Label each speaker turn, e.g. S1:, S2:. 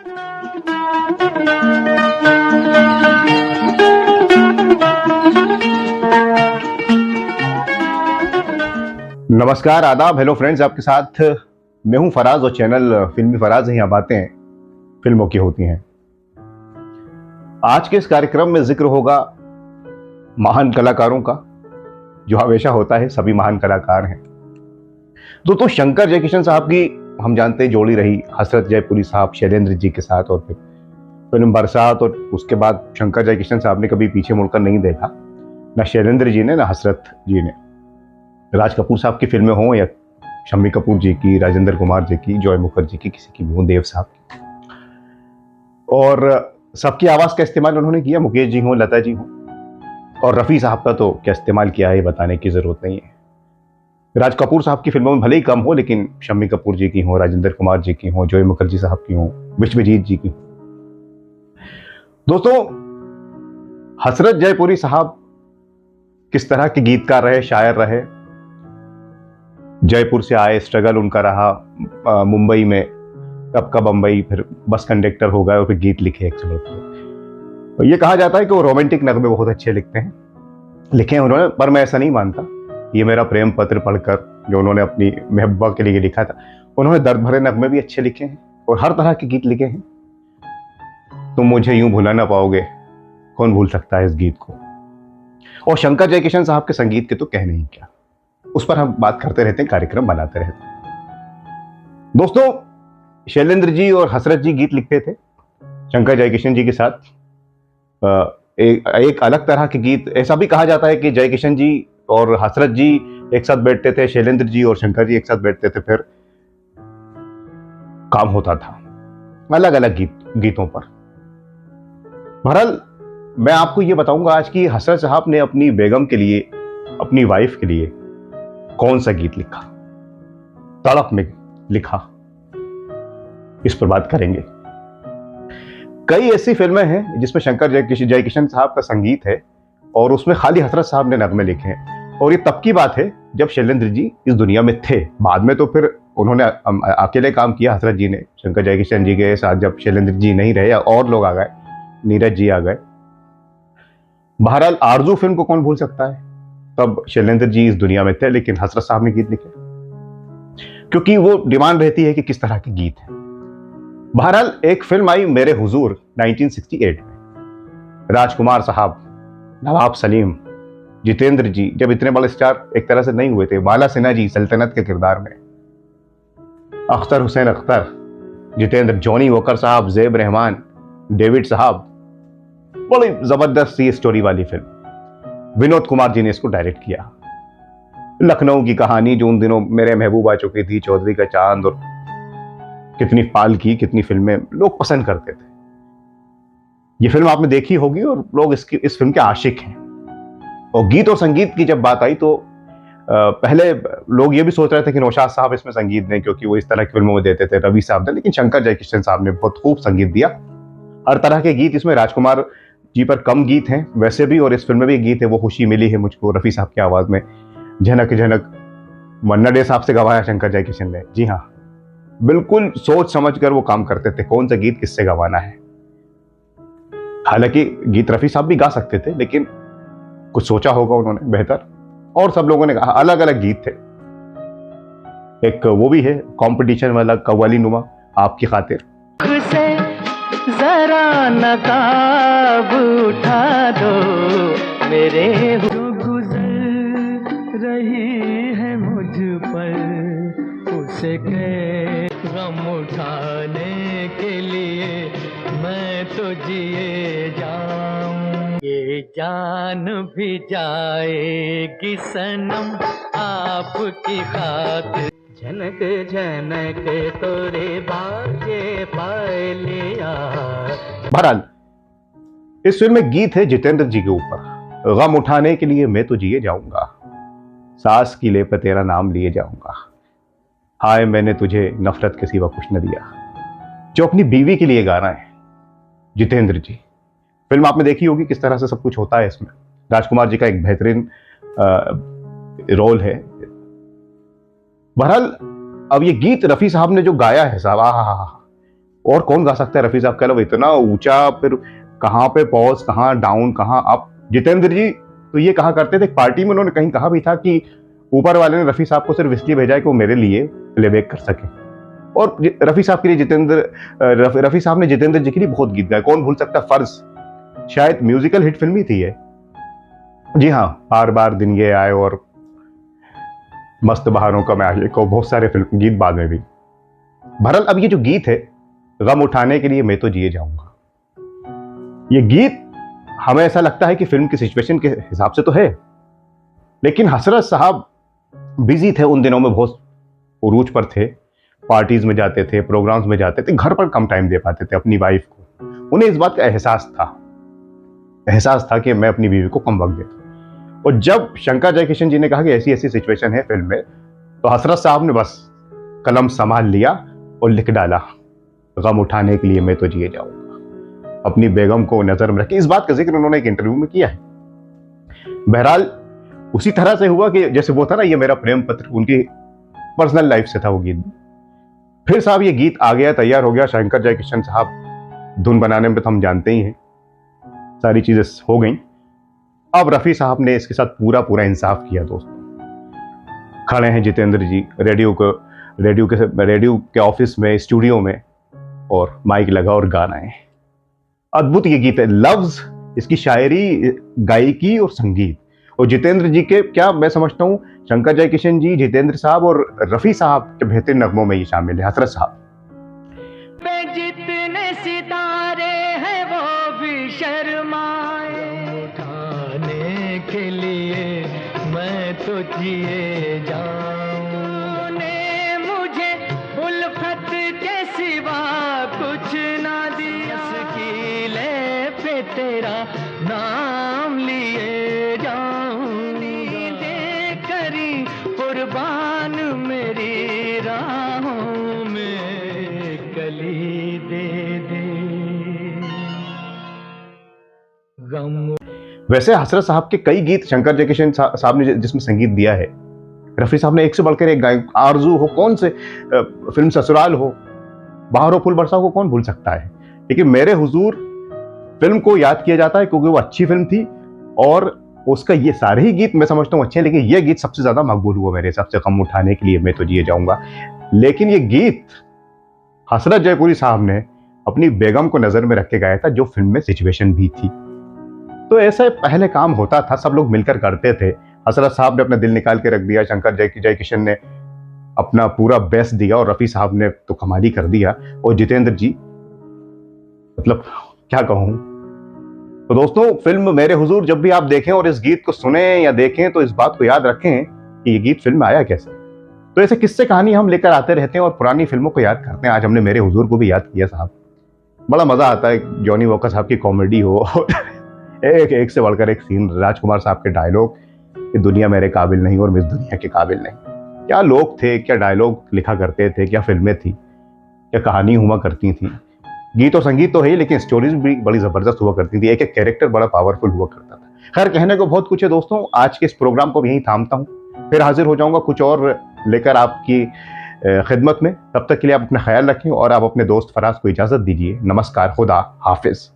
S1: नमस्कार, आदाब, hello friends. आपके साथ मैं हूं फराज और चैनल फिल्मी फराज है। यहाँ बातें फिल्मों की होती हैं। आज के इस कार्यक्रम में जिक्र होगा महान कलाकारों का, जो हमेशा होता है, सभी महान कलाकार हैं। तो शंकर जयकिशन साहब की हम जानते हैं जोड़ी रही हसरत जयपुरी साहब शैलेंद्र जी के साथ, और फिर फिल्म बरसात, और उसके बाद शंकर जयकिशन साहब ने कभी पीछे मुड़कर नहीं देखा, ना शैलेंद्र जी ने ना हसरत जी ने। राज कपूर साहब की फिल्में हों या शम्मी कपूर जी की, राजेंद्र कुमार जी की, जॉय मुखर्जी की, किसी की भी हों, देव साहब की, और सबकी आवाज का इस्तेमाल उन्होंने किया। मुकेश जी हों, लता जी हों, और रफी साहब का तो क्या इस्तेमाल किया है बताने की जरूरत नहीं है। राज कपूर साहब की फिल्मों में भले ही कम हो, लेकिन शम्मी कपूर जी की हों, राजेंद्र कुमार जी की हों, जॉय मुखर्जी साहब की हों, विश्वजीत जी की। दोस्तों, हसरत जयपुरी साहब किस तरह के गीतकार रहे, शायर रहे। जयपुर से आए, स्ट्रगल उनका रहा मुंबई में, कब का बंबई, फिर बस कंडक्टर हो गए और फिर गीत लिखे एक से बढ़। ये कहा जाता है कि वो रोमांटिक नगमे बहुत अच्छे लिखते हैं, लिखे हैं उन्होंने, पर मैं ऐसा नहीं मानता। ये मेरा प्रेम पत्र पढ़कर, जो उन्होंने अपनी महबूबा के लिए लिखा था, उन्होंने दर्द भरे नगमे भी अच्छे लिखे हैं और हर तरह के गीत लिखे हैं। तुम मुझे यूं भुला ना पाओगे, कौन भूल सकता है इस गीत को। और शंकर जयकिशन साहब के संगीत के तो कहने ही क्या, उस पर हम बात करते रहते हैं, कार्यक्रम बनाते रहते हैं। दोस्तों, शैलेंद्र जी और हसरत जी गीत लिखते थे शंकर जयकिशन जी के साथ। एक अलग तरह के गीत, ऐसा भी कहा जाता है कि जयकिशन जी और हसरत जी एक साथ बैठते थे, शैलेंद्र जी और शंकर जी एक साथ बैठते थे, फिर काम होता था अलग अलग गीतों पर। बहरहाल, मैं आपको ये बताऊंगा आज की हसरत साहब ने अपनी बेगम के लिए, अपनी वाइफ के लिए कौन सा गीत लिखा, तड़प में लिखा, इस पर बात करेंगे। कई ऐसी फिल्में हैं जिसमें शंकर जयकिशन साहब का संगीत है और उसमें खाली हसरत साहब ने नगमे लिखे हैं, और ये तब की बात है जब शैलेंद्र जी इस दुनिया में थे। बाद में तो फिर उन्होंने अकेले काम किया, हसरत जी ने शंकर जयकिशन जी के साथ। जब शैलेंद्र जी नहीं रहे और लोग आ गए, नीरज जी आ गए। बहरहाल, आरजू फिल्म को कौन भूल सकता है। तब शैलेंद्र जी इस दुनिया में थे, लेकिन हसरत साहब ने गीत लिखे, क्योंकि वो डिमांड रहती है कि किस तरह के गीत है। बहरहाल, एक फिल्म आई मेरे हुजूर 1968 में। राजकुमार साहब, नवाब सलीम, जितेंद्र जी जब इतने बड़े स्टार एक तरह से नहीं हुए थे, बाला सिन्हा जी सल्तनत के किरदार में, अख्तर हुसैन अख्तर, जितेंद्र, जॉनी वॉकर साहब, ज़ेब रहमान, डेविड साहब, बड़ी जबरदस्त सी स्टोरी वाली फिल्म। विनोद कुमार जी ने इसको डायरेक्ट किया। लखनऊ की कहानी जो उन दिनों मेरे महबूब आ चुकी थी, चौधरी का चांद, और कितनी पाल की, कितनी फिल्में लोग पसंद करते थे। ये फिल्म आपने देखी होगी और लोग इस फिल्म के आशिक हैं। और गीत और संगीत की जब बात आई तो पहले लोग ये भी सोच रहे थे कि नौशाद साहब इसमें संगीत दें, क्योंकि वो इस तरह की फिल्मों में देते थे, रवि साहब ने, लेकिन शंकर जयकिशन साहब ने बहुत खूब संगीत दिया। हर तरह के गीत इसमें, राजकुमार जी पर कम गीत हैं वैसे भी, और इस फिल्म में भी गीत है, वो खुशी मिली है मुझको, रफी साहब की आवाज में। झनक झनक मन्ना डे साहब से गवाया शंकर जयकिशन ने। जी हाँ, बिल्कुल सोच समझ कर वो काम करते थे, कौन सा गीत किससे गवाना है। हालांकि गीत रफी साहब भी गा सकते थे, लेकिन कुछ सोचा होगा उन्होंने बेहतर, और सब लोगों ने कहा, अलग अलग गीत थे। एक वो भी है कंपटीशन वाला, कव्वाली नुमा, आपकी खातिर।
S2: जरा नकाब उठा दो मेरे, जो गुजर रही है मुझ पर, उसे के गम उठाने के लिए मैं तो जिए जाऊं। ये जान भी जाएगी सनम आपकी खातिर, झनक झनक तोरे बाजे पायलिया।
S1: बहरहाल, इस फिल्म में गीत है जितेंद्र जी के ऊपर। गम उठाने के लिए मैं तो जिए जाऊंगा, सास की ले पे तेरा नाम लिए जाऊंगा, हाय मैंने तुझे नफरत के सिवा कुछ न दिया, जो अपनी बीवी के लिए गा रहे हैं जितेंद्र जी। फिल्म आपने देखी होगी, किस तरह से सब कुछ होता है इसमें। राजकुमार जी का एक बेहतरीन रोल है। बहरहाल, अब ये गीत रफी साहब ने जो गाया है साहब, और कौन गा सकता है रफी साहब के अलावा, इतना ऊंचा, फिर कहाँ पे पॉज, कहाँ डाउन, कहाँ अप। जितेंद्र जी तो ये कहा करते थे, एक पार्टी में उन्होंने कहीं कहा भी था कि ऊपर वाले ने रफी साहब को सिर्फ इसलिए भेजा है कि वो मेरे लिए प्लेबैक कर सके। और रफी साहब के लिए रफी साहब ने जितेंद्र जी के लिए बहुत गीत गाए। कौन भूल सकता, फर्ज शायद म्यूजिकल हिट फिल्म ही थी ये। जी हाँ, बार बार दिन ये आए और मस्त बहारों का मैं आशिक को, बहुत सारे फिल्म गीत बाद में भी। बहरहाल अब ये जो गीत है, गम उठाने के लिए मैं तो जिए जाऊंगा, ये गीत हमें ऐसा लगता है कि फिल्म की सिचुएशन के हिसाब से तो है, लेकिन हसरत साहब बिजी थे उन दिनों में, बहुत उरूज पर थे, पार्टीज में जाते थे, प्रोग्राम्स में जाते थे, घर पर कम टाइम दे पाते थे अपनी वाइफ को। उन्हें इस बात का एहसास था कि मैं अपनी बीवी को कम वक्त देता हूं। और जब शंकर जयकिशन जी ने कहा कि ऐसी ऐसी सिचुएशन है फिल्म में, तो हसरत साहब ने बस कलम संभाल लिया और लिख डाला, गम उठाने के लिए मैं तो जिए जाऊंगा। अपनी बेगम को नजर में रखी, इस बात का जिक्र उन्होंने एक इंटरव्यू में किया है। बहरहाल उसी तरह से हुआ कि जैसे वो था ना, ये मेरा प्रेम पत्र, उनकी पर्सनल लाइफ से था वो गीत। फिर साहब ये गीत आ गया, तैयार हो गया, शंकर जयकिशन साहब धुन बनाने में तो हम जानते ही हैं, सारी चीजें हो गई। अब रफी साहब ने इसके साथ पूरा इंसाफ किया दोस्तों। खड़े हैं जितेंद्र जी रेडियो के ऑफिस में, स्टूडियो में, और माइक लगा और गा रहे हैं। अद्भुत ये गीत है, लफ्ज, इसकी शायरी, गायकी और संगीत। और जितेंद्र जी के, क्या मैं समझता हूँ, शंकर जयकिशन जी, जितेंद्र साहब और रफी साहब के बेहतरीन नगमों में ये शामिल है। हसरत साहब,
S2: जितने सितारे हैं वो भी शर्माए, उठाने के लिए मैं तो जिए जाऊं, ने मुझे उल्फत के सिवा कुछ ना दिया, कीले पे तेरा नाम लिए जाऊं, दे करी कुर्बान मेरी राहों में, कली दे दे गम।
S1: वैसे हसरत साहब के कई गीत शंकर जयकिशन साहब ने जिसमें संगीत दिया है, रफी साहब ने एक से बढ़कर एक गाए। आरजू हो, कौन से फिल्म ससुराल हो, बाहर हो फूल बरसाओ को कौन भूल सकता है। लेकिन मेरे हुजूर फिल्म को याद किया जाता है क्योंकि वो अच्छी फिल्म थी, और उसका ये सारे ही गीत मैं समझता हूँ अच्छे हैं, लेकिन ये गीत सबसे ज्यादा मकबूल हुआ मेरे हिसाब से, गम उठाने के लिए मैं तो जिए जाऊंगा। लेकिन ये गीत हसरत जयपुरी साहब ने अपनी बेगम को नजर में रख के गाया था, जो फिल्म में सिचुएशन भी थी। तो ऐसे पहले काम होता था, सब लोग मिलकर करते थे। हसरत साहब ने अपना दिल निकाल के रख दिया, शंकर जयकिशन ने अपना पूरा बेस्ट दिया, और रफी साहब ने तो कमाल ही कर दिया, और जितेंद्र जी, मतलब क्या कहूं। तो दोस्तों, फिल्म मेरे हुजूर जब भी आप देखें और इस गीत को सुने या देखें, तो इस बात को याद रखें कि ये गीत फिल्म में आया कैसे। तो ऐसे किस्से कहानी हम लेकर आते रहते हैं और पुरानी फिल्मों को याद करते हैं। आज हमने मेरे हुजूर को भी याद किया साहब, बड़ा मजा आता है। जॉनी वॉकर साहब की कॉमेडी हो, एक से बढ़कर एक सीन, राजकुमार साहब के डायलॉग, कि दुनिया मेरे काबिल नहीं और मैं इस दुनिया के काबिल नहीं। क्या लोग थे, क्या डायलॉग लिखा करते थे, क्या फिल्में थी, क्या कहानी हुआ करती थी। गीत और संगीत तो है ही, लेकिन स्टोरीज भी बड़ी जबरदस्त हुआ करती थी, एक एक कैरेक्टर बड़ा पावरफुल हुआ करता था। खैर, कहने को बहुत कुछ है दोस्तों। आज के इस प्रोग्राम को भी यहीं थामता हूँ, फिर हाजिर हो जाऊंगा कुछ और लेकर आपकी खिदमत में। तब तक के लिए आप अपना ख्याल रखें, और आप अपने दोस्त फराज को इजाजत दीजिए। नमस्कार, खुदा हाफिज।